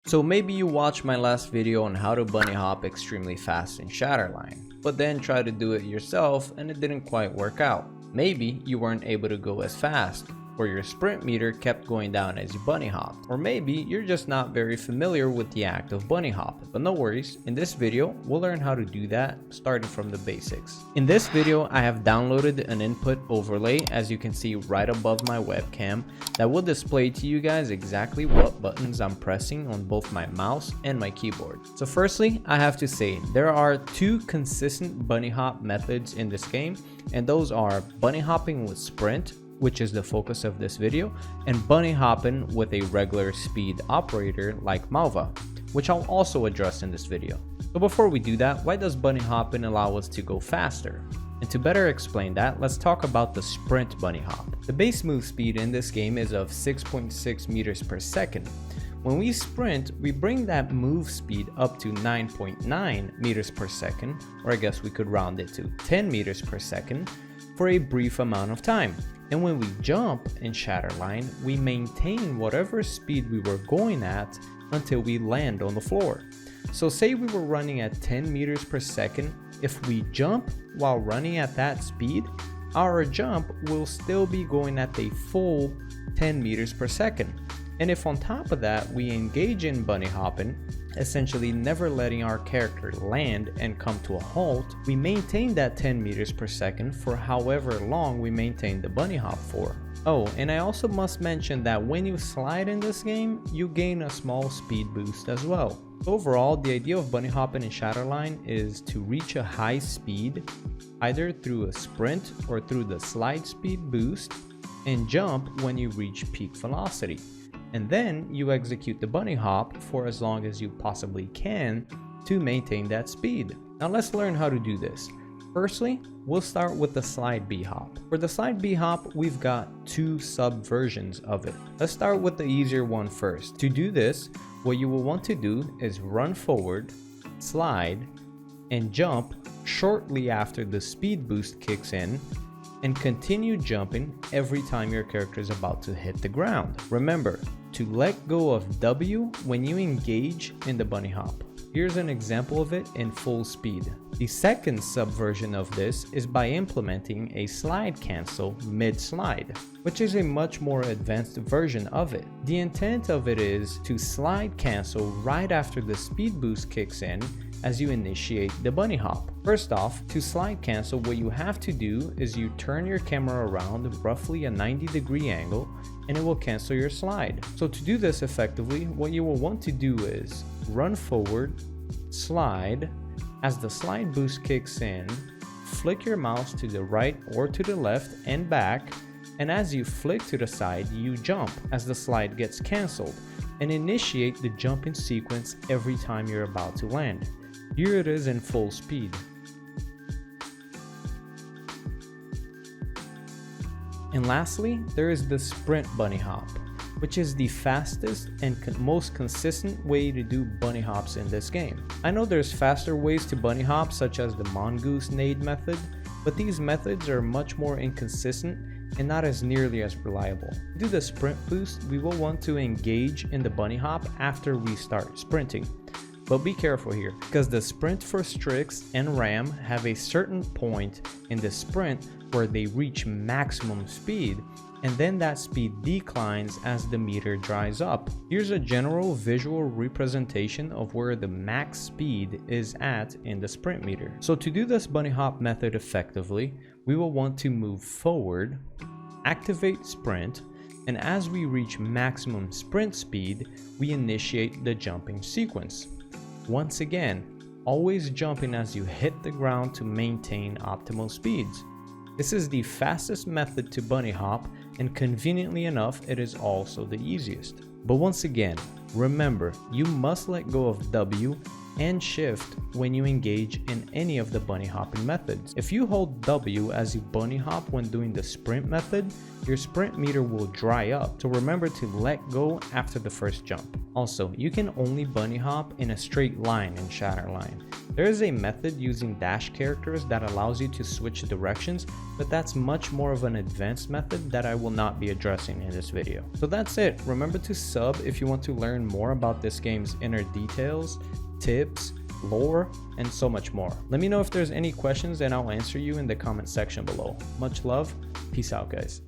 So maybe you watched my last video on how to bunny hop extremely fast in Shatterline, but then tried to do it yourself and it didn't quite work out. Maybe you weren't able to go as fast, or your sprint meter kept going down as you bunny hopped, or maybe you're just not very familiar with the act of bunny hop. But no worries, in this video we'll learn how to do that starting from the basics. In this video I have downloaded an input overlay, as you can see right above my webcam, that will display to you guys exactly what buttons I'm pressing on both my mouse and my keyboard. So firstly, I have to say there are two consistent bunny hop methods in this game, and those are bunny hopping with sprint, which is the focus of this video, and bunny hopping with a regular speed operator like Malva, which I'll also address in this video. So before we do that, why does bunny hopping allow us to go faster? And to better explain that, let's talk about the sprint bunny hop. The base move speed in this game is of 6.6 meters per second. When we sprint, we bring that move speed up to 9.9 meters per second, or I guess we could round it to 10 meters per second, for a brief amount of time. And when we jump in Shatterline, we maintain whatever speed we were going at until we land on the floor. So say we were running at 10 meters per second, if we jump while running at that speed, our jump will still be going at a full 10 meters per second. And if on top of that we engage in bunny hopping, essentially never letting our character land and come to a halt, we maintain that 10 meters per second for however long we maintain the bunny hop for. Oh, and I also must mention that when you slide in this game, you gain a small speed boost as well. Overall, the idea of bunny hopping in Shatterline is to reach a high speed, either through a sprint or through the slide speed boost, and jump when you reach peak velocity. And then you execute the bunny hop for as long as you possibly can to maintain that speed. Now let's learn how to do this. Firstly, we'll start with the slide B-hop. For the slide B-hop, we've got two sub-versions of it. Let's start with the easier one first. To do this, what you will want to do is run forward, slide, and jump shortly after the speed boost kicks in, and continue jumping every time your character is about to hit the ground. Remember to let go of W when you engage in the bunny hop. Here's an example of it in full speed. The second subversion of this is by implementing a slide cancel mid-slide, which is a much more advanced version of it. The intent of it is to slide cancel right after the speed boost kicks in as you initiate the bunny hop. First off, to slide cancel, what you have to do is you turn your camera around roughly a 90-degree angle and it will cancel your slide. So to do this effectively, what you will want to do is run forward, slide. As the slide boost kicks in, flick your mouse to the right or to the left and back, and as you flick to the side, you jump as the slide gets canceled, and initiate the jumping sequence every time you're about to land. Here it is in full speed. And lastly, there is the sprint bunny hop, which is the fastest and most consistent way to do bunny hops in this game. I know there's faster ways to bunny hop, such as the mongoose nade method, but these methods are much more inconsistent and not as nearly as reliable. To do the sprint boost, we will want to engage in the bunny hop after we start sprinting. But be careful here, because the sprint for Strix and Ram have a certain point in the sprint where they reach maximum speed, and then that speed declines as the meter dries up. Here's a general visual representation of where the max speed is at in the sprint meter. So to do this bunny hop method effectively, we will want to move forward, activate sprint, and as we reach maximum sprint speed, we initiate the jumping sequence. Once again, always jumping as you hit the ground to maintain optimal speeds. This is the fastest method to bunny hop, and conveniently enough, it is also the easiest. But once again, remember, you must let go of W and shift when you engage in any of the bunny hopping methods. If you hold W as you bunny hop when doing the sprint method, your sprint meter will dry up, so remember to let go after the first jump. Also, you can only bunny hop in a straight line in Shatterline. There is a method using dash characters that allows you to switch directions, but that's much more of an advanced method that I will not be addressing in this video. So that's it. Remember to sub if you want to learn more about this game's inner details, tips, lore, and so much more. Let me know if there's any questions and I'll answer you in the comment section below. Much love. Peace out, guys.